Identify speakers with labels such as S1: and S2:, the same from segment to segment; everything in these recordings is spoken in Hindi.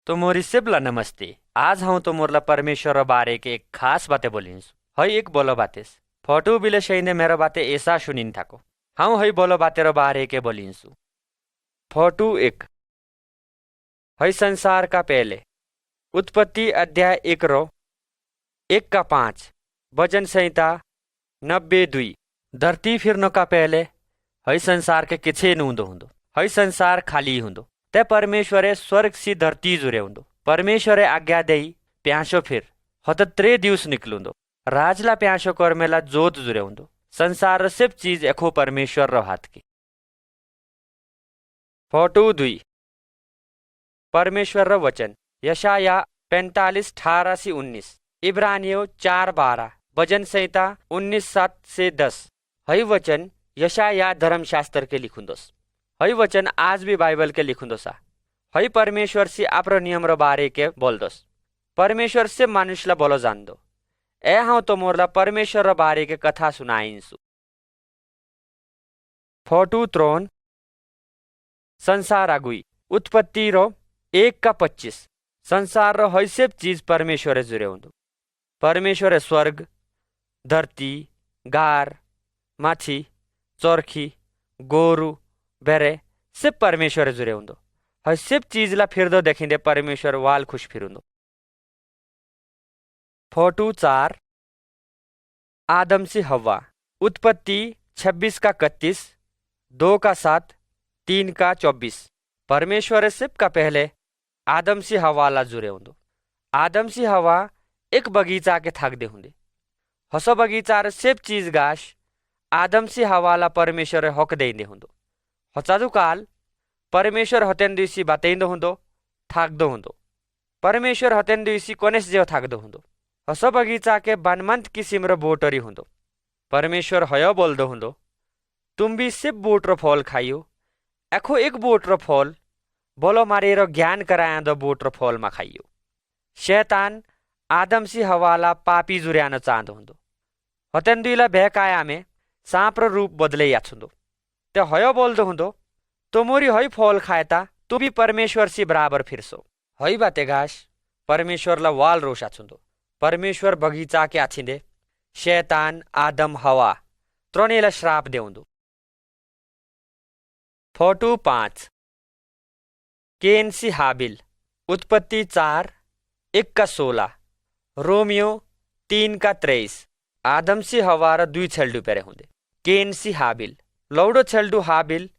S1: तो मोरी सिबला नमस्ते। आज हाँ तो मोरला परमेश्वर बारे के एक खास बातें बोलिन्स। है एक बोलो बातेस। फोटो बिले सही मेरो बातें ऐसा सुनिन थाको। हाँ है बोलो बातें बारे के बोलिन्सु। फोटो एक है संसार का पहले। उत्पत्ति अध्याय 1:1-5। वचन संहिता 92। धरती फिर्नो का पहले है संसार के किछे नुंदो हुंदो। है संसार खाली हुंदो। ते परमेश्वरे स्वर्ग सी धरती जुरे हुंदो। परमेश्वरे आज्ञा देई प्यासो फिर हत 3 दिवस निकलुंदो। राजला प्यासो कर्मेला जोत जुरे हुंदो। संसार र सब चीज एखो परमेश्वर रो हाथ की। फोटो 2 परमेश्वर रो वचन यशाया 45:18-19। इब्रानियों 4:12। भजन संहिता 19:7-10। है वचन यशाया धर्मशास्त्र के लिखुंदोस। है वचन आज भी बाइबल के लिखुंदोसा। है परमेश्वर से आपरो नियम रो बारे के बोलदोस। परमेश्वर से मनुष्यला बोलो जान्दो। ए हाँ तो मोरला परमेश्वर रो बारे के कथा सुनाइन्सु। फोटो 3 संसार आगुई। उत्पत्ति रो 1:25। संसार रो है सब चीज परमेश्वरे जुरे हुंदो। परमेश्वरे स्वर्ग, धरती, गार, माछी, चोरखी, गोरु, बेरे सब परमेश्वरे जुरे हुंदो। है सब चीजला फिरदो देखिंदे परमेश्वर वाल खुश फिरुंदो। फोटो 4 आदम से हवा। उत्पत्ति 26:31, 2:7, 3:24। परमेश्वर सब का पहले आदम से हवाला जुरे हुंदो। आदम से हवा एक बगीचा के थाक दे हुंदे। हसो बगीचा र सब चीज गाश आदम से हवाला परमेश्वर हक देंदे हुंदो। हचादु काल परमेश्वर हतेन दिवसी बातेंदो हुंदो, थाकदो हुंदो। परमेश्वर हतेन दिवसी कोनेस जेव थाकदो हुंदो। हसो बगीचा के बनमंत किसिम रो बोटरी हुंदो। परमेश्वर हयो बोलदो हुंदो, तुम भी सिर्फ बोट रो फल खाइयो। एखो एक बोट रो फल बोलो मारे रो ज्ञान कराया दो बोट रो फल मा खाइयो। शैतान आदम सी हवाला पापी जुर्यान चाहदो हुंदो। हतेन दुईला भेकाया में सांप रो रूप बदले याछुंदो। ते हयो बोलदो हुंदो, तो मोरी हई फल खाएता तू भी परमेश्वर सी बराबर फिरसो। हई बाते गाश परमेश्वरला वाल रोषा छुंदो। परमेश्वर बगीचा के आछिंदे शैतान आदम हवा त्रोनेला श्राप देउंदो। फोटो 5 केन सी हाबिल। उत्पत्ति 4:1-16। रोमियो 3:23। आदम सी हवा र 2 छेल्डु पेरे हुंदे। केन सी हाबिल लौडो छेल्डु हाबिल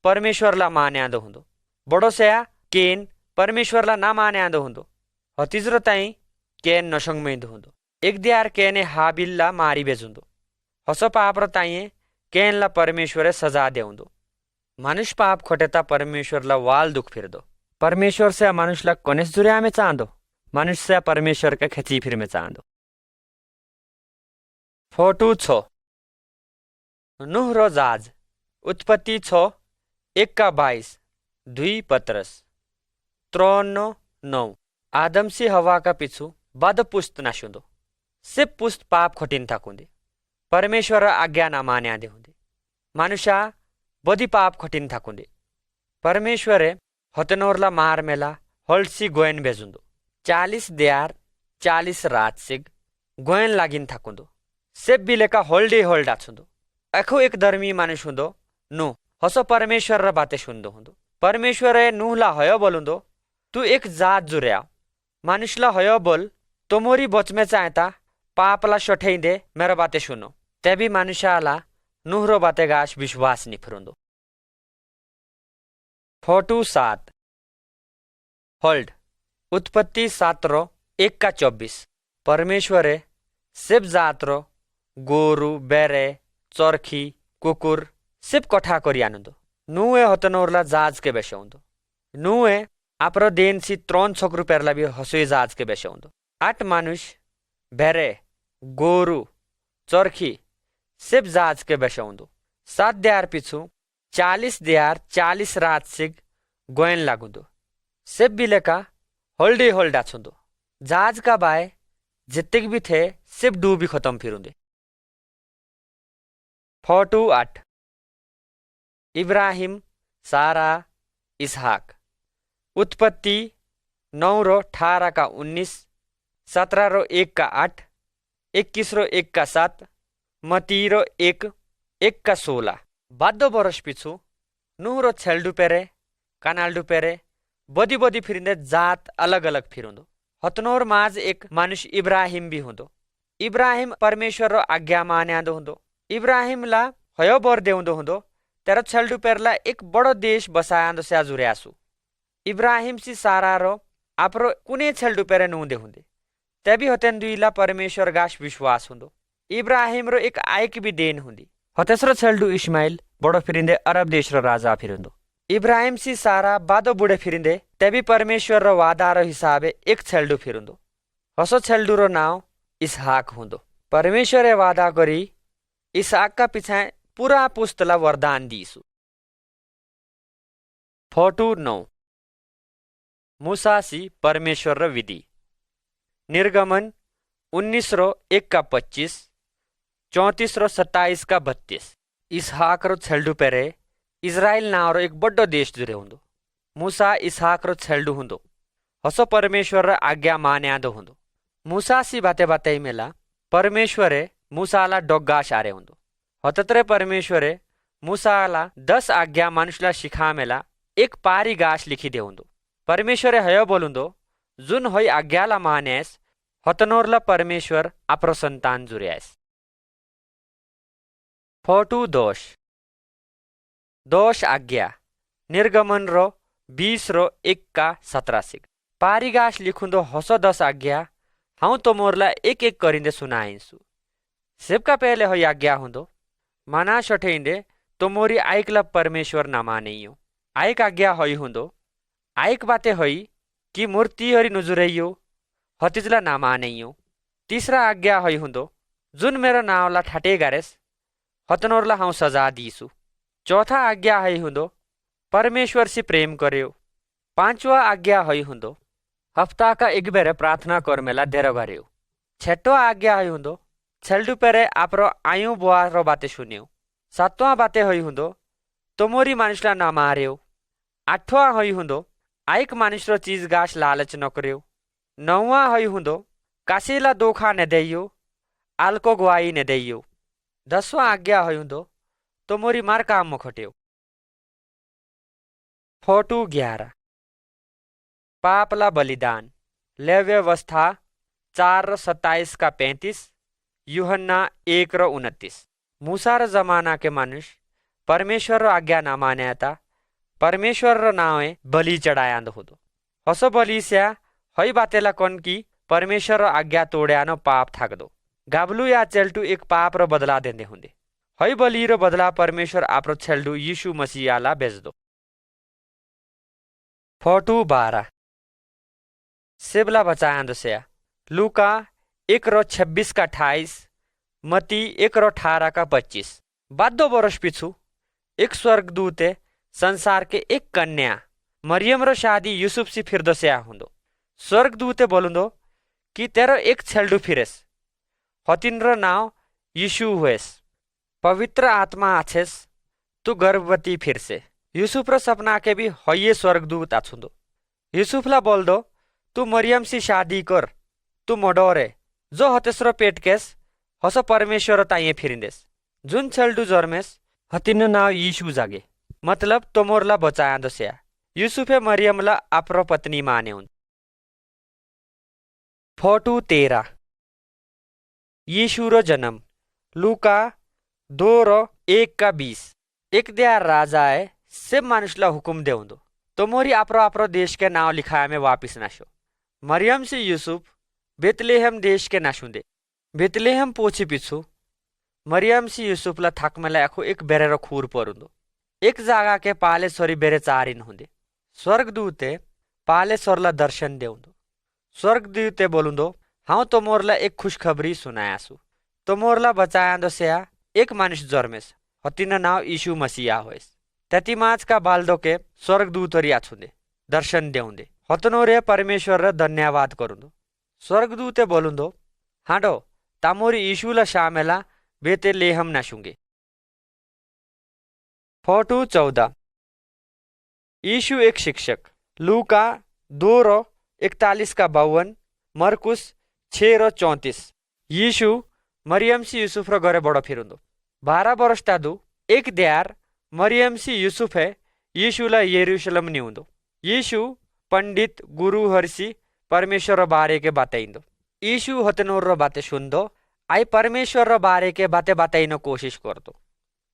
S1: परमेश्वरला मान्यादो हुंदो। बड़ो सया केन परमेश्वरला ना मान्यादो हुंदो। हतिजरो ताई केन नसंगमेंदो हुंदो। एक दियार केने हाबिलला मारी बेजुंदो। हसो पाप र ताई केनला परमेश्वरे सजा देउंदो। मनुष्य पाप खोटेता परमेश्वरला वाल दुख फिरदो। परमेश्वर से मनुष्यला कोनेस जुर्या में चाहदो। मनुष्य से परमेश्वर के खेची फिर में चाहदो। फोटो 6 नूह रो जाज। उत्पत्ति 6:1-22, 2 पत्रस 3:9। आदम से हवा का पिछु बद पुस्त नाशुंदो। सिप पुस्त पाप खोटिन थाकुंदे। परमेश्वर आज्ञा ना मान्या दे हुंदे। मनुष्य बदी पाप खोटिन थाकुंदे। परमेश्वरे हतनोरला मार मेला हल्सी गोयन बेजुंदो। 40 दियार 40 रात सिग गोयन लागिन थाकुंदो। सेब बिलेका होल्डे होल्ड आछुंदो। एखो एक धर्मी मानुष हुंदो नु हसो परमेश्वर र बाते सुन्दो हुंदो। परमेश्वरे नूहला हयो बोलुंदो, तू एक जात जुर्या मानुषला हयो बोल तो मोरी बचमे चाहता पापला शठेंदे मेरो बाते सुनो। तेबी मानुषाला नूह रो बाते गाश विश्वास निफरुंदो। Photo 7 hold. उत्पत्ति 7:1-24। परमेश्वरे सिप जात रो गोरु बेरे चोरखी कुकुर सिप कठा करियानुंदो। नुए हतनोरला जाज के बेशौंदो। नुए आपरो देन सी 3 छोकरु पेरला भी हसुई जाज के बेशौंदो। 8 मानुष बेरे गोरु चोरखी सिप जाज के बेशौंदो। 7 दियार पिछु 40 दियार 40 रात सिग गोयन लागुंदो। सिप बिलेका होल्डे होल्ड आछुंदो। जाज का बाय जितने भी थे सिप डूबी खत्म फिरुंदे। फोटो 8 इब्राहिम सारा इसहाक। उत्पत्ति 9:18-19, 17:1-8, 21:1-7, मती 1:1-16। बाद्धो बरस पिछु नुह छेल्डु पेरे कानाल्डु पेरे बदी बदी फिरिंदे जात अलग अलग फिरुंदो। हतनोर माज एक मनुष्य इब्राहिम भी हुंदो। इब्राहिम परमेश्वर आज्ञा मान्यांदो हुंदो। इब्राहिम ला हयो बर देउंदो हुंदो तेरो छेल्डु पेरला एक बड़ो देश बसायांदो से जुर्यासु। इब्राहिम सी सारा रो आपरो कुने छेल्डु पेरे नुंदे हुंदे तेबी होतेन दुईला परमेश्वर गाश विश्वास हुंदो। इब्राहिम रो एक आयक भी देन हुंदी। हतेसरो छेल्डु इस्माइल बड़ो फिरिंदे अरब देश रो राजा फिरुंदो। इब्राहिम सी सारा बादो बुढ़े फिरिंदे तेबी परमेश्वर रो वादा रो हिसाबे एक छेल्डु फिरुंदो। हसो छेल्डु रो नाव इसहाक हुंदो। परमेश्वरे वादा करी इसहाक का पिछाए पूरा पुस्तला वरदान दीसु। फोटो 9 मूसा सी परमेश्वर रो विधि। निर्गमन 19:1-25, 34:27-32। इसहाक रो छेल्डु पेरे इस्राएल नाव रो एक बड्डो देश जुरे हुंदो। मूसा इसहाक रो छेल्डु हुंदो। हसो परमेश्वर रो आज्ञा मान्यांदो हुंदो। मूसा सी बाते बाते मेला परमेश्वरे मूसाला डोग्गा शारे हुंदो। हतत्रे परमेश्वरे मूसाला 10 आज्ञा मनुष्यला शिखामेला एक पारी गाश लिखी दे हुंदो। परमेश्वरे हयो बोलुंदो जुन होई आज्ञाला मानेस हतनोरला परमेश्वर आपरो संतान जुर्यास। फोटो दोष आज्ञा। निर्गमन 20:1-17। पारिगाश लिखुंदो हसो 10 आज्ञा हाउ तो मोरला एक एक करिंदे सुनाइंसु। सबका पहले हो आज्ञा हुंदो माना शठेंदे तो मोरी आयकला परमेश्वर ना मानेयो। आयक आज्ञा होई हुंदो आयक बाते होई कि मूर्ति हरी नुजुरैयो हतिजला ना मानेयो। तीसरा आज्ञा होई हुंदो जुन मेरो नावला ठाटे गारेस हतनोरला हाउ सजा दीसु। चौथा आज्ञा होई हुंदो परमेश्वर से प्रेम कर्यो। पांचवा आज्ञा होई हुंदो हफ्ता का एक बेरे प्रार्थना करमेला देरो गर्यो। छठो आज्ञा होई हुंदो छेल्डु पेरे आपरो आयु बुआ रो बाते सुन्यो। सातवां बाते होई हुंदो तोमोरी मानुषला ना मार्यो। आठवां होई हुंदो आयक मानुषरो चीज गाश लालच न कर्यो। नौवां होई हुंदो कासेला दोखा न देयो आल्को गुआई न देयो। 10वां आज्ञा होई हुंदो तोमोरी मार काम मखट्यो। फोटो 11 पापला बलिदान। लेव्य व्यवस्था 4:27-35, यूहन्ना 1:29। मूसा रो जमाना के मनुष्य परमेश्वर रो आज्ञा ना मान्याता परमेश्वर रो नावे बलि चढ़ायांद हुदो। हसो बलि स्या हई बातेला कोन की परमेश्वर रो आज्ञा तोड्यानो पाप थाकदो। गाबलू या चेल्टू एक पाप रो बदला देंदे हुंदे। हई बलि रो बदला परमेश्वर आपरो छेल्डू यीशु मसीहाला बेच दो। फोटो 12 सेबला बचायांदो स्या। लूका 1:26-28, मती 1:18-25। बाद्धो बरस पिछु एक स्वर्गदूते संसार के एक कन्या मरियम रो शादी यूसुफ से फिरदो स्या हुंदो। स्वर्गदूते बोलुंदो कि तेरो एक छेल्डू फिरेस हतिन रो नाव यीशु हुएस। पवित्र आत्मा आछेस तू गर्भवती फिरसे। यूसुफ रो सपना के भी हये स्वर्गदूत आछुंदो। यूसुफला बोलदो तू मरियम सी शादी कर तू मोडोरे जो हतेसरो पेट केस हसो परमेश्वर ताइए फिरिंदेस। जुन छेल्डू जर्मेस हतिन नाव यीशु जागे मतलब तोमोरला बचायांदो स्या। यूसुफे मरियमला आपरो पत्नी माने हुन्। फोटो 13 यीशु रो जन्म। लूका 2:1-20। एक दिया राजा है सब मानुषला हुकुम दे हुंदो तोमोरी आपरो आपरो देश के नाव लिखाया में वापिस नाशो। मरियम से यूसुफ बेतलेहम देश के नाशुंदे। बेतलेहम पोछी पिछु मरियम से यूसुफला थाकमेला एखो एक बेरेरो खूर परुंदो। एक जागा के पाले सोरी बेरे चारिन हुंदे। स्वर्गदूते पाले सोरला दर्शन देउंदो। स्वर्गदूते बोलुंदो हाउ तोमोरला एक खुशखबरी सुनायासु। तोमोरला बचायांदो स्या एक मानुष जर्मेस हतिन नाव यीशु मसीहा होएस। ततिमाच का बालदो के स्वर्गदूतरी आछुंदे दर्शन देउंदे हतनोरे परमेश्वर र धन्यवाद करुंदो। स्वर्गदूते बोलुंदो हाडो तामोरी यीशुला शामेला बेतलेहम नाशुंगे। फोटो 14 यीशु एक शिक्षक। लूका 2 41 का 52, मरकुस 6 र 34। यीशु मरियम सी यूसुफ रो घरे बड़ो फिरुंदो। 12 वर्ष तादू एक द्यार मरियम सी यूसुफ है यीशुला यरूशलेम निउंदो। यीशु पंडित गुरु हरसी परमेश्वर रो बारे के बातेइंदो। यीशु हतनोर रो बाते सुनदो आई परमेश्वर रो बारे के बाते बताइनो कोशिश करदो।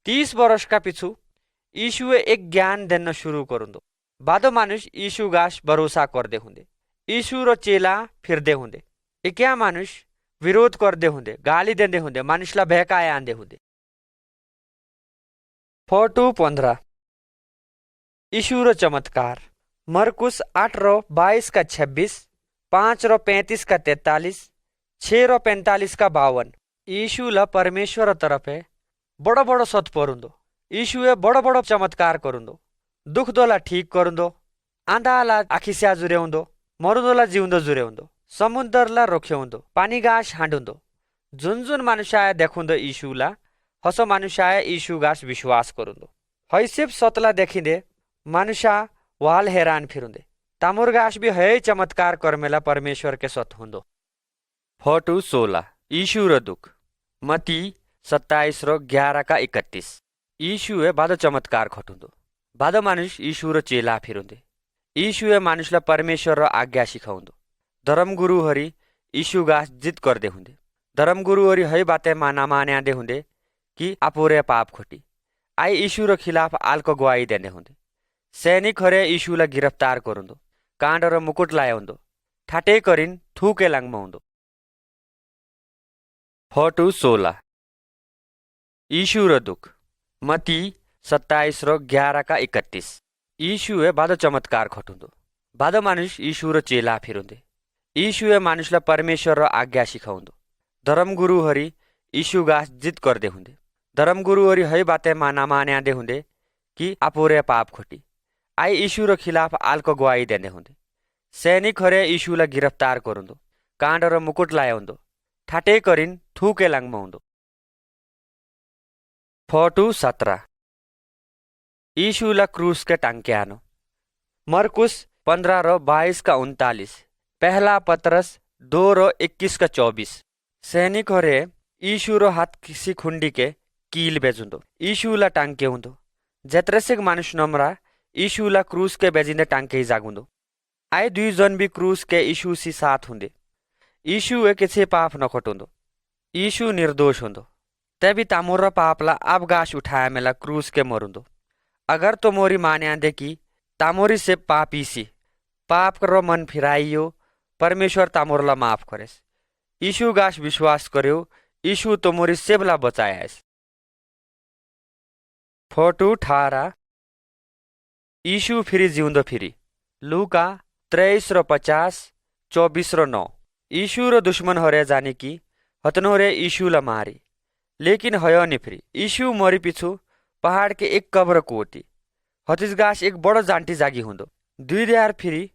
S1: 30 वर्ष का पिछु यीशुए एक ज्ञान देना शुरू करुंदो। बादो मानुष यीशु गाश भरोसा करदे हुंदे। यीशु रो चेला फिरदे हुंदे। क्या मानुष विरोध करदे हुंदे, गाली देंदे हुंदे, मानुषला बहकाए आंदे हुंदे। फोटो 15 यीशु रो चमत्कार। मरकुस 8 रो 22 का 26, 5 रो 35 का 43, 6 रो 45 का 52। यीशु ला परमेश्वर तरफ है बड़ो बड़ो सत परुंदो। यीशुए बड़ो बड़ो चमत्कार करुंदो। दुख दोला ठीक करुंदो, आंधाला आखिस्या जुरेउंदो, मरुदोला जीउंदो जुरेउंदो, समुद्रला रोख्यउंदो, पानी गाश हांडुंदो। जुन जुन मानुषाय देखुंदो यीशुला हसो मानुषाय यीशु गाश विश्वास करुंदो। हैसिप सतला देखिंदे मानुषा वाल हैरान फिरुंदे। तामुर गाश भी है चमत्कार कर्मेला परमेश्वर के सत हुंदो। फोटो 16 यीशु रो दुख। मती 27 रो 11 का 31। यीशुए बादो चमत्कार खटुंदो। बादो मानुष यीशु रो चेला फिरुंदे। यीशुए मानुषला परमेश्वर रो आज्ञा सिखाउंदो। धर्मगुरु हरि यीशु गाश जिद करदे हुंदे। धर्मगुरु हरि है बाते माना मान्यादे हुंदे कि आपुरे पाप खोटी आई यीशु रो खिलाफ आलको गवाही देंदे हुंदे। सैनिक हरे यीशुला गिरफ्तार करुंदो, कांड रो मुकुट लायउंदो, ठाटे करिन थूके लांगमाउंदो। फोटो 16 यीशु रो दुख। मती 27 रो 11 का 31। यीशुए बादो चमत्कार खटुंदो। बादो मानुष यीशु रो चेला फिरुंदे। यीशुए मानुषला परमेश्वर रो आज्ञा सिखाउंदो। धर्मगुरु हरि यीशु गाश जिद करदे हुंदे। धर्मगुरु हरि है बाते माना मान्यादे हुंदे कि आपुरे पाप खोटी आई यीशु रो खिलाफ आलको गवाही देंदे हुंदे। सैनिक हरे यीशुला गिरफ्तार करुंदो, कांड रो मुकुट लायउंदो, ठाटे करिन थूके लांगमाउंदो। फोटो 17 यीशुला क्रूस के टांके आनो। मरकुस 15 रो 22 का 39, पहला पतरस 2 रो 21 का 24। सैनिक हरे यीशु रो हाथ किसी खुंडी के कील बेजुंदो। यीशुला टांके हुंदो। जत्रसिक मानुष नमरा यीशुला क्रूस के बेजिंदे टांके ही जागुंदो। आए 2 जन भी क्रूस के यीशु सी साथ हुंदे। यीशु ए किसी पाप न खटुंदो। यीशु निर्दोष हुंदो। तभी तामुर पापला अब गाश उठाया मेला क्रूस के मरुंदो। अगर तो मोरी मान्यादे की तामोरी से पापीसी पाप करो मन फिराइयो परमेश्वर तामोरला माफ करेस। यीशु गाश विश्वास कर्यो यीशु तो मोरी सेबला बचायास। फोटो 18 यीशु फिरी जिउंदो फिरी। लूका 23 रो 50, 24 रो 9। यीशु रो दुश्मन हरे जाने की हतनोरे यीशु ला मारी लेकिन हयो नि फिरी। यीशु मरी पिछु पहाड़ के एक कब्र कोटी हतिजगाश एक बड़ो जांटी जागी हुंदो। 2 द्यार फिरी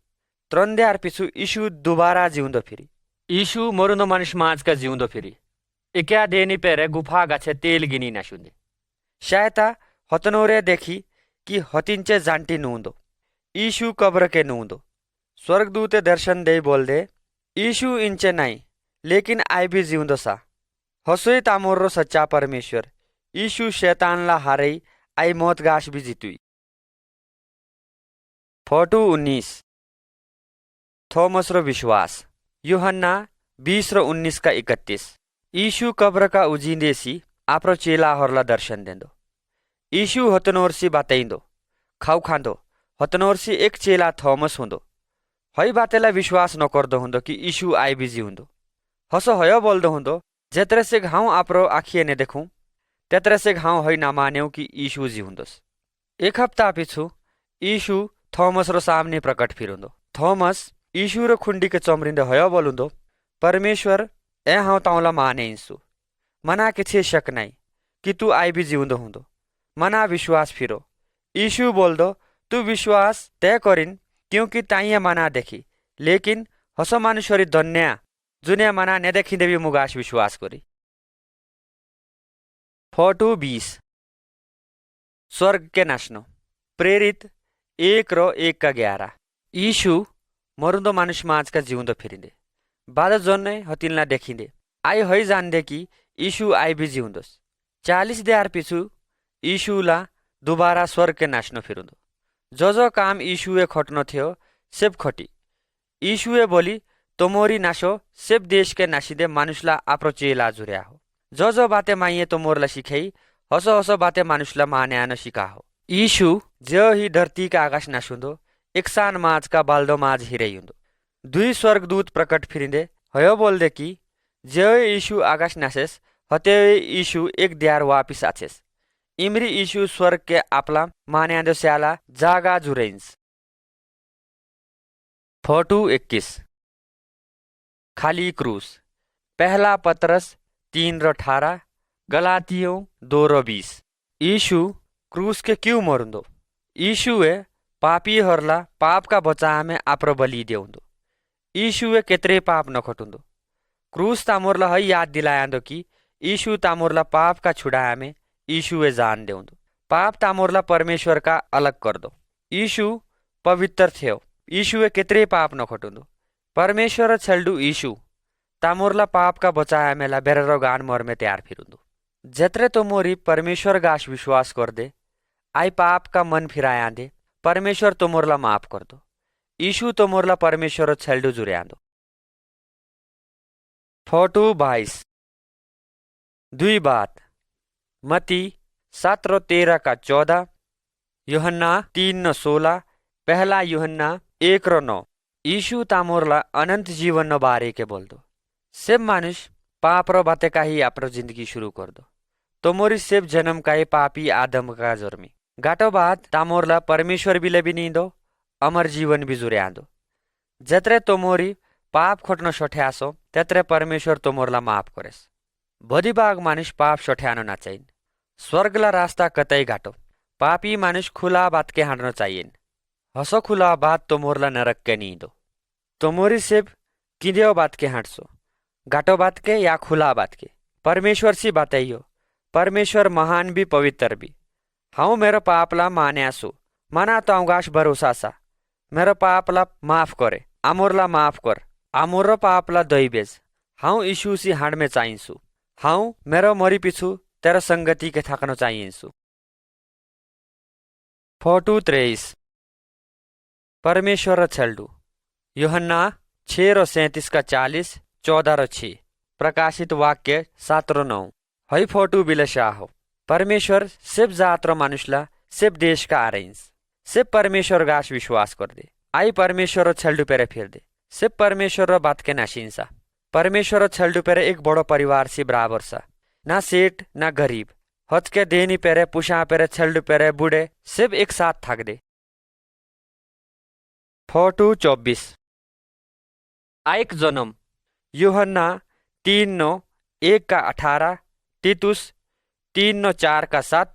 S1: 3 द्यार पिछु यीशु दोबारा जिउंदो फिरी। यीशु मरुंदो मानुष माज का जिउंदो फिरी। इक्या देनी पेरे गुफा गाछे तेल गिनी नाशुंदे। शायता हतनोरे देखी कि हतिंचे जांटी नुंदो। यीशु कब्र के नुंदो। स्वर्गदूते दर्शन दे बोल दे यीशु इंचे नहीं लेकिन आई भी जिउंदो सा। हसोई तामोर सच्चा परमेश्वर यीशु शैतान ला हारे आई मौत गाश भी जीतुई। फोटो 19 थोमस रो विश्वास। यूहन्ना 20 रो 19 का 31। यीशु कब्र का उजिंदेसी आपरो चेला हरला दर्शन देंदो। यीशु हतनोरसी बातेइंदो खाऊ खांदो। हतनोरसी एक चेला थोमस हुंदो। हई बातेला विश्वास न करदो हुंदो कि यीशु आई बिजी हुंदो। हसो हयो बोलदो हुंदो जेतरे से घाव आपरो आखिए ने देखूं तेतरे से घाव हई ना मान्यो कि यीशु जी हुंदोस। 1 हफ्ता पिछु यीशु थोमस रो सामने प्रकट फिरुंदो। थोमस यीशु रो खुंडी के चमरिंदे हयो बोलुंदो परमेश्वर ए हाउ ताउला माने इंसु मना किछि शक नहीं कि तू आई भी जिउंदो हुंदो। मना विश्वास फिरो। यीशु बोलदो तू विश्वास तय करिन क्योंकि ताइया मना देखी लेकिन हसो मानुषरी धन्या जुनिया मना ने देखिंदे भी मुगाश विश्वास करी। फोटो 20 स्वर्ग के नाशनो। प्रेरित 1 रो 1 का 11। यीशु मरुंदो मानुष माज का जिउँदो फिरिंदे बाद जोन्ने हतिनला देखिंदे आई हई जान्दे कि यीशु आई भी जिउँदोस 40 देहार पिछु यीशुला दुबारा स्वर्ग के नाच्नो फिरुंदो जो जो काम यीशुए खट्नो थियो सेब खटी यीशुए बोली तोमोरी नाशो सेब देश के नाशिदे मानुषला आपरो चेला जुर्या हो जो बाते माइए तोमोरला सिखाई हसो हसो बाते मानुषला माने आनो सिका हो यीशु जो ही धरती का आकाश नाशुंदो एक सान माज का बाल्दो माज हिरेयुंदो 2 स्वर्गदूत प्रकट फिरिंदे हयो बोलदे कि जो यीशु आकाश नासेस हते यीशु एक द्यार वापिस आछेस इमरी यीशु स्वर्ग के आपला माने आंदो स्याला जागा जुरेन्स। फोटो 21 खाली क्रूस पहला पत्रस 3:18 गलातियों 2:20 यीशु क्रूस के क्यों मरुंदो यीशुए पापीहरुला पाप का बचामे आप्रो बलि देउंदो यीशुए केत्रे पाप नखटुंदो क्रूस तामोरला है याद दिलायांदो कि यीशु तामोरला पाप का छुड़ायामे यीशुए जान देउंदो पाप तामोरला परमेश्वर का अलग कर दो यीशु पवित्र थियो यीशुए केत्रे पाप नखटुंदो परमेश्वर छेल्डू यीशु तामोरला पाप का बचायामेला बेररो गान मरमे तैयार फिरुंदो जत्रे तो मोरी परमेश्वर गाश विश्वास कर दे आई पाप का मन फिराया दे परमेश्वर तोमोरला माफ कर दो यीशु तोमोरला परमेश्वर छेल्डू जुर्यादो। फोटो 22 दुई बात मती 7:13-14 यूहन्ना 3:16 पहला यूहन्ना 1:9 यीशु तामोरला अनंत जीवन न बारे के बोल दो सेब मानुष पाप रो बाते का ही आपरो जिंदगी शुरू कर दो तोमोरी सेब जन्म का ही पापी आदम का जोर्मी गाटो बात तामोरला परमेश्वर बिले भी नींदो अमर जीवन भी जुरे आंदो जत्रे तोमोरी पाप खोटनो सोठ्यासो तेत्रे परमेश्वर तोमोरला माफ करेस बधी बाग मानुष पाप सोठ्यानो ना चाहिए स्वर्गला रास्ता कतई घाटो पापी मानुष खुला बात के हांडनो चाहिए हसो खुला बात तोमोरला नरक के नींदो तोमोरी सेब किदेओ बात के हांडसो घाटो बात के या खुला बात के परमेश्वर सी बातइयो परमेश्वर महान भी पवित्र भी हाउ मेरो पापला मान्यासु मना तो अवगाश भरोसा सा मेरो पापला माफ करे आमोरला माफ कर आमोरो पापला दैबेज हाउ यीशु सी हांड में चाहिंसु हाउ मेरो मरी पिछु तेरा संगति के थाकनो चाहिंसु। फोटो 23 परमेश्वर छेल्डू यूहन्ना 6:37-40 14:6 प्रकाशित वाक्य 7:9 हई फोटो बिलशा हो परमेश्वर सेब जात रो मानुषला सेब देश का आरेंस सेब परमेश्वर गाश विश्वास कर दे आई परमेश्वर छेल्डू पेरे फिर दे सेब परमेश्वर रो बात के नाशिंसा परमेश्वर छेल्डू पेरे एक बड़ो परिवार सी बराबर सा ना सेठ ना गरीब हच के देनी पेरे पुषा पेरे छेल्डू पेरे बूढ़े सेब एक साथ थाक दे। फोटो 24 आइक जन्म यूहन्ना 3:1-18 तीतुस 3:4-7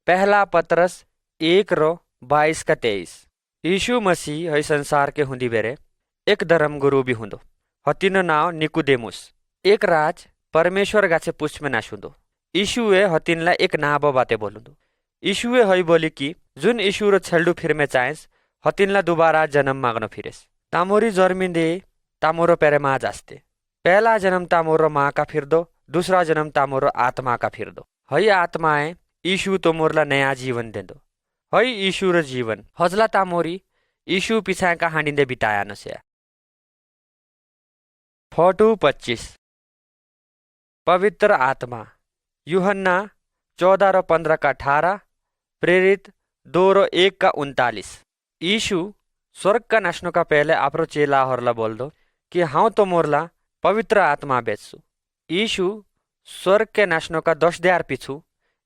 S1: पहला पत्रस 1:22-23 यीशु मसीह है संसार के हुंदी बेरे एक धर्म गुरु भी हुंदो हतिनो नाव निकुदेमुस एक राज परमेश्वर गाछे पुष्प में नाशुंदो यीशुए हतिनला एक नाबो बाते बोलुंदो यीशुए हई बोली कि जुन यीशु रो छेल्डू फिर में चाहेस हतिनला दोबारा जन्म मागनो फिरेस तामोरी जर्मिंदे तामोरो पेरे माँ जास्ते पहला जन्म तामोरो माँ का फिर दो दूसरा जन्म तामोरो आत्मा का फिर दो हई आत्माए यीशु तोमोरला नया जीवन दे दो हई यीशु रो जीवन हजला तामोरी यीशु पिछा का हांडिंदे बिताया नस्या। फोटो 25 पवित्र आत्मा यूहन्ना 14:15-18 प्रेरित 2:1-39 यीशु स्वर्ग का नाशनो का पहले आपरो चेला हरला बोल दो कि हाँ तो मोरला पवित्र आत्मा बेचसु यीशु स्वर्ग के नाशनो का 10 द्यार पिछु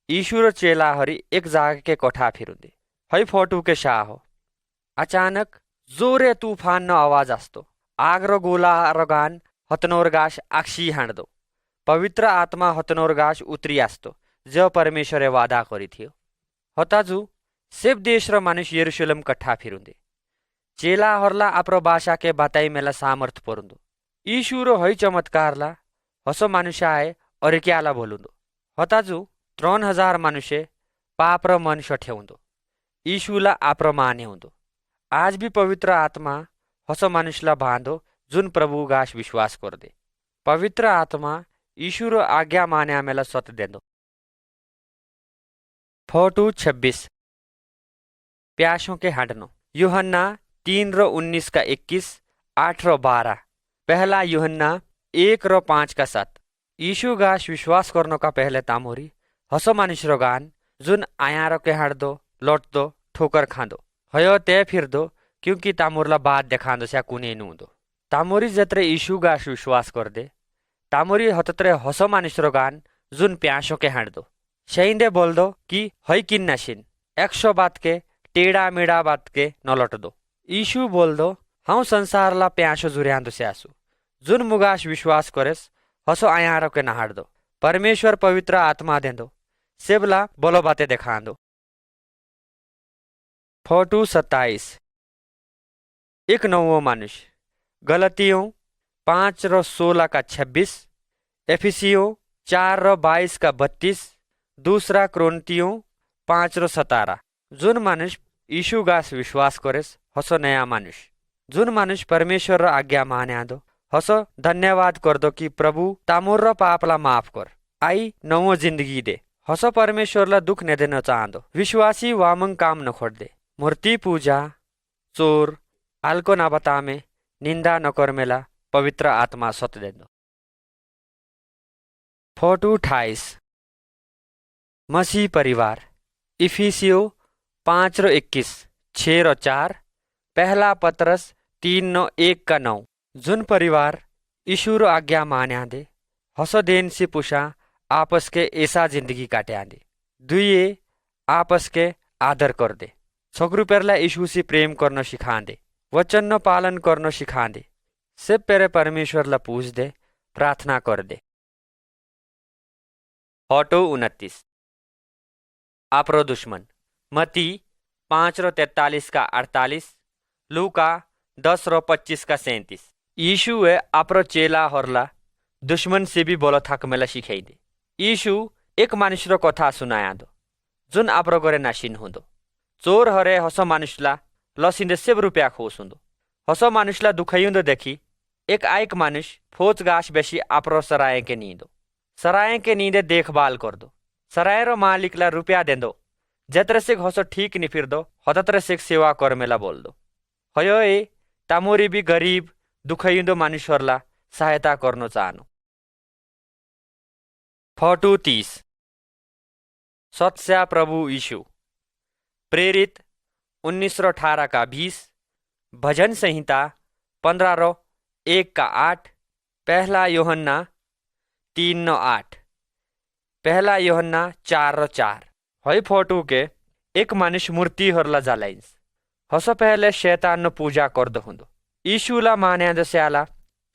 S1: यीशु रो चेला हरी एक जाग के कोठा फिरुंदे हई फोटो के शाह हो अचानक जोरे तूफान न आवाज आस्तो आग रो गोला रो गान हतनोर गाश आक्षी हांड दो पवित्र आत्मा हतनोर गाश उतरी आस्तो जो परमेश्वरे वादा करी थियो हताजु सेब देश रो मानुष यरूशलेम कट्ठा फिरुंदे चेला हरला आपरो भाषा के बाताई मेला सामर्थ पोरुंदो यीशु रो हई चमत्कारला हसो मानुष आए और क्याला बोलुंदो हताजु 3000 मानुषे पाप रो मन शठे हुंदो यीशुला आपरो माने हुंदो आज भी पवित्र आत्मा ಹೊಸ ಮನುಷ್ಯಲ ಬಾಂಧೋ ಜುನ್ ಪ್ರಭುಗಾಶ್ ವಿಶ್ವಾस कर दे। पवित्र आत्मा ईशुरो आज्ञा माने आमेला स्वत देंदो। फोटू 26 प्यासों के हटनो यूहन्ना 3:19 का 21, 8:12, पहला यूहन्ना 1:5 का 7। ईशु गाश विश्वास करनो का पहले तामोरी हसो मानुषरो गान जुन आयारो के हट दो लौट दो ठोकर खांदो हयो ते फिर दो क्योंकि तामोरला बात देखांदो स्या कुने नू दो। तामोरी जत्रे ईशु गाश विश्वास कर दे तामोरी हतत्रे हसो मानुषरो गान जुन प्यासो के हट दो शहींदे बोल दो कि हई किन नशिन 100 बात के टेढ़ा मेढ़ा बात के न लौट दो। ईशु बोल दो हाँ संसारला प्यासो जुर्यांदो स्यासु जुन मुगाश विश्वास करेस हसो आयारो के नहाड़ दो। परमेश्वर पवित्र आत्मा देंदो सेबला बोलो बातें देखांदो। फोटू 27 एक नवो मनुष्य गलतियों 5:16 का 26, एफिसियों 4:22 का 32, दूसरा क्रोन्तियों 5:17। जुन मनुष्य यीशु गास विश्वास करेस हसो नया मनुष्य जुन मनुष्य परमेश्वर आज्ञा माने आदो हसो धन्यवाद कर दो कि प्रभु तामुर पापला माफ कर आई नवो जिंदगी दे। हसो परमेश्वरला दुख ने देना चाहदो विश्वासी वामंग काम न खोड़ दे मूर्ति पूजा चोर आल्को ना बतामे निंदा न कर मेला पवित्र आत्मा सत देंदो। फोटू 28 मसीह परिवार इफिसियो 5:21, 6:4, पहला पतरस 3:1 का 9। जुन परिवार ईशुरो आज्ञा माने आंदे हसो देन से पुषा आपस के ऐसा जिंदगी काटे आंदे दुए आपस के आदर कर दे छोकरू पेरला यीशु से प्रेम करनो सिखांदे वचन नो पालन करनो सिखांदे सब पेरे परमेश्वरला पूछ दे प्रार्थना कर दे। फोटो 29 आपरो दुश्मन मती 5:43 का 48, लूका 10:25 का 37। यीशु है आपरो चेला होरला दुश्मन से भी बोलो थाक मेला सिखाई दे। यीशु एक मनुष्यरो कथा सुनाया दो जुन आपरो गरे नाशिन हुंदो चोर हरे हसो मनुष्यला लसिंदे सेब रुपया खोस हुंदो हसो मनुष्यला दुखायुंदो देखी एक आइक मनुष्य फोच गाश बेशी आपरो सराय के नींदे देखभाल कर दो सरायरो मालिकला रुपया देंदो जतरे से हसो ठीक नि फिर दो हतरे से सेवा कर मेला बोल दो हयो ए तामोरी भी गरीब दुखायुंदो मनुष्यरला सहायता करनो चाहनो। फोटू 30 सत्या प्रभु यीशु प्रेरित 19:18 का 20, भजन संहिता 15:1 का 8, पहला यूहन्ना 3:8, पहला यूहन्ना 4:4। हई फोटू के एक मनुष्य मूर्ति हरला जालाइंस हसो पहले शैतान नो पूजा कर दो हुंदो यीशुला माने स्याला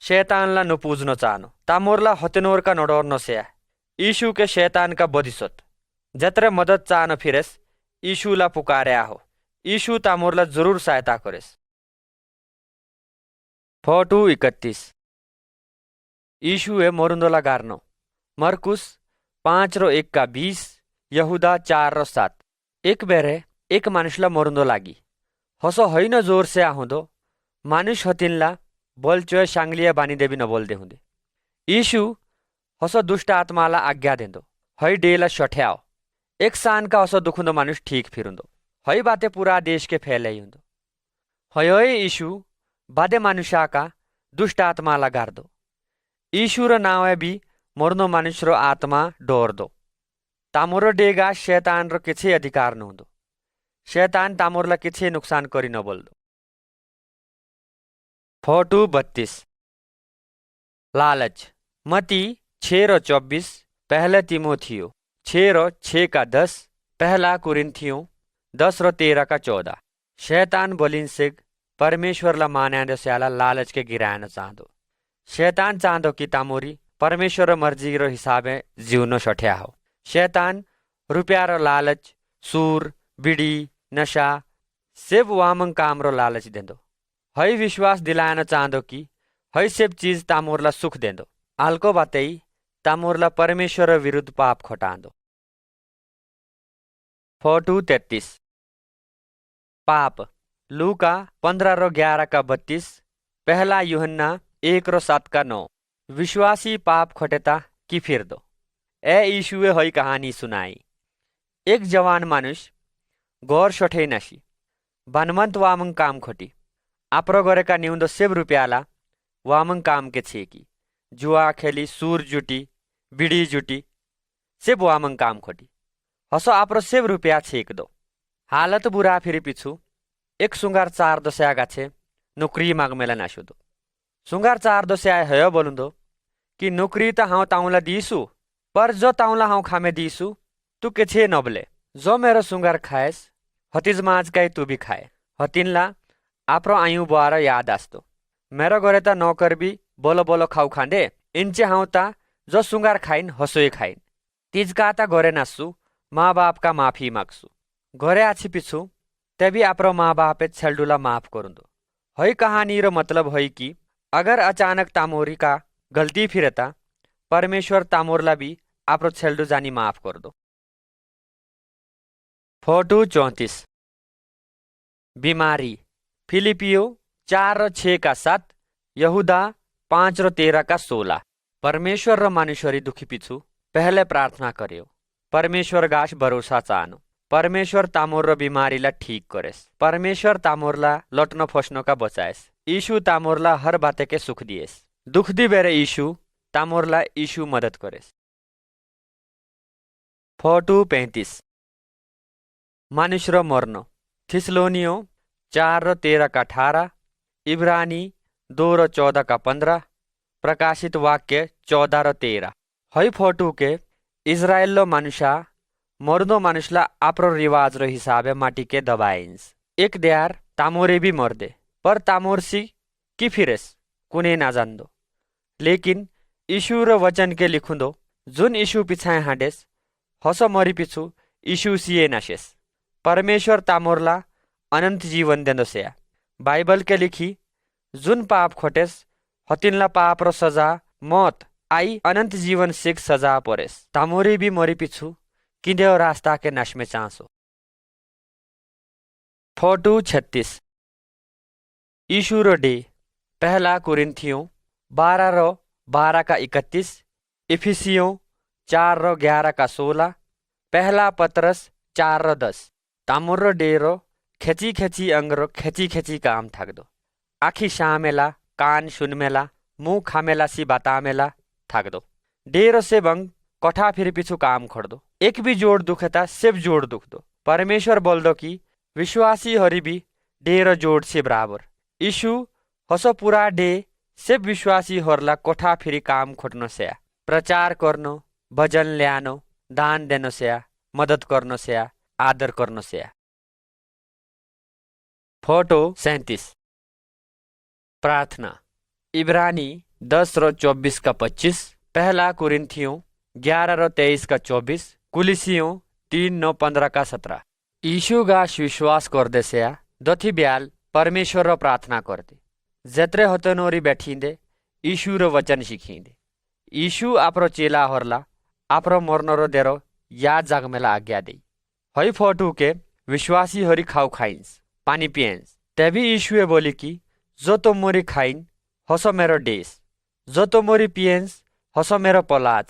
S1: शैतानला नु पूजनो चाहनो तामोरला हतनोर का नडोरनो स्या यीशु के शैतान का बदिसोत जतरे मदद चाहनो फिरेस यीशुला पुकार्या हो यीशु तामोरला जरूर सहायता करेस। फोटू 31 यीशु ए मोरुंदोला गार्नो मरकुस 5:1 का 20, यहूदा 4:7। एक बेरे एक मनुष्यला मोरुंदो लागी हसो होइन जोर से आहुदो मानुष हतिनला बोलचोय सांगलिया बानी देवी न बोलदे हुंदे यीशु हसो दुष्ट आत्माला आज्ञा देंदो हई डेला शठ्याओ एक सान का हसो दुखुंदो मानुष ठीक फिरुंदो हई बातें पूरा देश के फैले हुंदो हयो यीशु बादे मनुष्या का दुष्ट आत्माला गार दो यीशु रो नावे भी मोरनो मनुष्य रो आत्मा डोर दो तामुरो डेगा शैतान रो किछे अधिकार न हुंदो शैतान तामुरला किछे नुकसान करी न बोल दो। फोटू 32 लालच मती 6:24, पहला तिमोथियो 6:6 का 10, पहला कुरिन्थियों 10:13 का 14। शैतान बोलिन से परमेश्वरला मान्या स्याला लालच के गिरायन चाहदो शैतान चाहदो कि तामोरी परमेश्वर मर्जी रो हिसाबे जीवनो सठ्या हो। शैतान रुपया रो लालच सूर बिड़ी नशा सेब वामंग काम रो लालच देंदो हई विश्वास दिलायन चाहदो कि हई सब चीज तामोरला सुख देंदो आल्को बातेई तामोरला परमेश्वर विरुद्ध पाप खटांदो। फोटू 33 पाप लूका 15:11-32, पहला यूहन्ना 1:7-9। विश्वासी पाप खोटेता कि फिर दो। ए यीशुए हई कहानी सुनाई। एक जवान मानुष गौर सोठे नशी बनमंत वामंग काम खोटी आपरो गरेका न्यून्दो सेब रुपियाला वामंग काम के छेकी जुआ खेली सूर जुटी बिड़ी जुटी सेब वामंग काम खोटी हसो आपरो सेब रुपिया छेक दो। हालत बुरा फिरी पिछु एक सुंगार 4 दोसे आगा छे नौकरी माग मेला नाशो दो। सुंगार 4 दोसे आए हयो बोलूं दो कि नौकरी त हाउ ताउला दीसु पर जो ताउला हाउ खामे दीसु तू के छे नबले जो मेरो सुंगार खाएस हतिज माज काई तू भी खाए। हतिनला आपरो आयु बुआर याद आस्तो मेरो गरे त नौकर भी बोलो बोलो खाउ खांदे इनचे हाउ ता जो सुंगार खाइन हसोई खाइन तिजका ता गरे नासु माँ बाप का माफी मागसु घरे आछि पिछु तभी आपरो माँ बापे छेलडुला माफ करूं दो। हई कहानी रो मतलब हई कि अगर अचानक तामोरी का गलती फिरता परमेश्वर तामोरला भी आपरो छेलडू जानी माफ कर दो। फोटो 34 बीमारी फिलिपियो 4:6-7, यहूदा 5:13-16। परमेश्वर र मानुषरी दुखी पिछु पहले प्रार्थना करियो परमेश्वर गाश भरोसा चाहनो परमेश्वर तामोर र बीमारीला ठीक करेस परमेश्वर तामोरला लटनो फसनो का बचाएस यीशु तामोरला हर बाते के सुख दिएस दुख दी बेरे यीशु तामोरला यीशु मदद करेस। फोटो 35 मानुष र मर्नो थिस्लोनियो 4:13-18, इब्रानी 2:14-15, प्रकाशित वाक्य 14:13। हई फोटो के इजराइल मानुषा मर्दो मानुषला आपरो रिवाज रो हिसाबे माटी के दबाइन्स एक द्यार तामोरे भी मर्दे पर तामोरसी कि फिरेस कुने ना जान्दो लेकिन यीशु रो वचन के लिखुंदो जुन यीशु पिछाए हाडेस हसो मरी पिछु यीशु सिए नाशेस परमेश्वर तामोरला अनंत जीवन देंदोसेया बाइबल के लिखी जुन पाप खोटेस हतिनला पाप रो सजा मौत आई अनंत जीवन सिख सजा परेस तामोरी भी मरी पिछु किंदेव रास्ता के नश में चांसो। फोटो 36 यीशु रो डे पहला कुरिन्थियों 12:12-31, इफिसियों 4:11-16, पहला पतरस 4:10। तामुर रो डे रो खेची खेची अंग रो खेची खेची काम थाक दो आखी शामेला कान सुनमेला मुंह खामेला सी बतामेला थाक दो डे रो से बंग कठा फिर पिछु काम खोड़ दो एक भी जोड़ दुखेता सिर्फ जोड़ दुख दो परमेश्वर बोल दो कि विश्वासी हरि भी डेर जोड़ से बराबर यीशु हसो पूरा डे सिर्फ विश्वासी हरला कोठा फिरी काम खोटनो से प्रचार करनो भजन ल्यानो दान देनो से मदद करनो से आदर करनो से। फोटो 37 प्रार्थना इब्रानी 10:24-25, पहला कुरिन्थियों 11:23-24, कुलिसियों 3:9-15-17। यीशु गाश विश्वास करदे से दथी ब्याल परमेश्वर रो प्रार्थना करदे जत्रे हतनोरी बैठींदे यीशु रो वचन शिखींदे यीशु आपरो चेला हरला आपरो मरनो रो देरो याद जागमेला आज्ञा दे। हई फोटू के विश्वासी हरी खाऊ खाइन्स पानी पियन्स तभी यीशुए बोली कि जो तो मोरी खाइन हसो मेरो डेस जो तो मोरी पियन्स हसो मेरो पलाच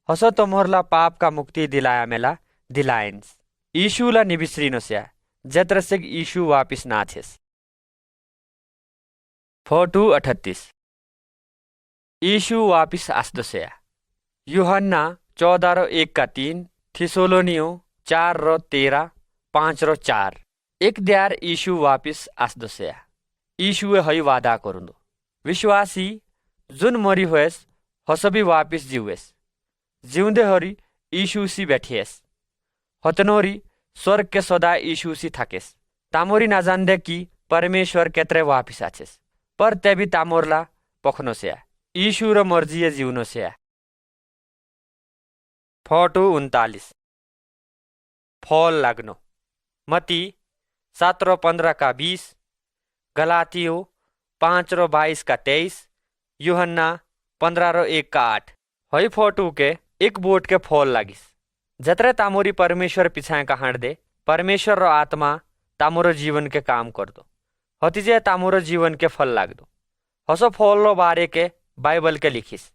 S1: हसो तो मोरला पाप का मुक्ति दिलाया मेला दिलाइन्स यीशुला निबिस्रिनो स्या जत्र से यीशु वापिस नाथेस। फोटो 38 यीशु वापिस आस्दो स्या यूहन्ना 14:1-3, थिसोलोनियो 4:13, 5:4। एक द्यार यीशु वापिस आस्दो स्या यीशुए हई वादा करुंदो विश्वासी जुन मरी होएस हसबी वापिस जीवेस जिउँदे हरी यीशु सी बैठिएस हतनोरी स्वर्ग के सदा यीशु सी थाकेस तामोरी ना जान्दे कि परमेश्वर केत्रे वापिस आछेस पर तेबी तामोरला पखनो स्या यीशु र मर्जीए जिउनो स्या। फोटो 39 फल लाग्नो मती 7:15-20, गलातियो 5:22-23, यूहन्ना 15:1-8। हई फोटो के एक बोट के फल लागिस जत्रे तामोरी परमेश्वर पिछाए का हांड दे परमेश्वर रो आत्मा तामोरो जीवन के काम कर दो। हतिजे तामुरो जीवन के फल लागदो। हसो फल रो बारे के बाइबल के लिखिस।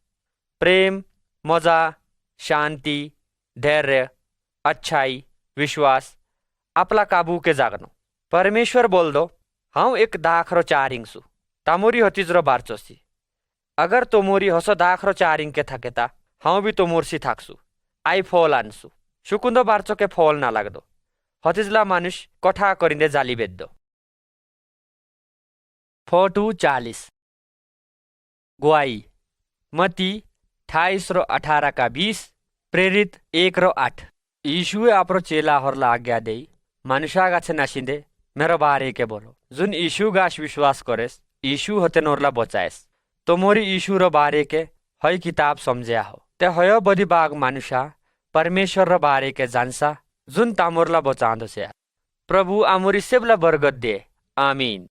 S1: प्रेम, मजा, शांति, धैर्य, अच्छाई, विश्वास, आपला काबू के जागनो। परमेश्वर बोल दो, हांव एक दाखरो चारिंग सु, तामोरी हतिजरो बारचोसी। अगर तोमोरी हसो दाखरो चारिंग के थाकेता, हांव भी तोमोरसी थाकसु, आई फल आनसु। शुकुंदो बारचो के फल ना लागदो। हतिजला मानुष कठा करिंदे जाली बेद्दो। फोटू 40 गुआई मती 28 का 20, प्रेरित 1:8। यीशुए आपरो चेला हरला आज्ञा देई मनुष्या गाछे नाशिंदे मेरो बारे के बोलो। जुन यीशु गाछ विश्वास करेस यीशु होते नोरला बचाएस। तो मोरी यीशु रो बारे के हई किताब समझ्या हो। ते हयो बदी बाग मनुष्या परमेश्वर रो बारे के जानसा जुन तामोरला बचांदो से। प्रभु आमोरी सेबला बरगत दे। आमीन।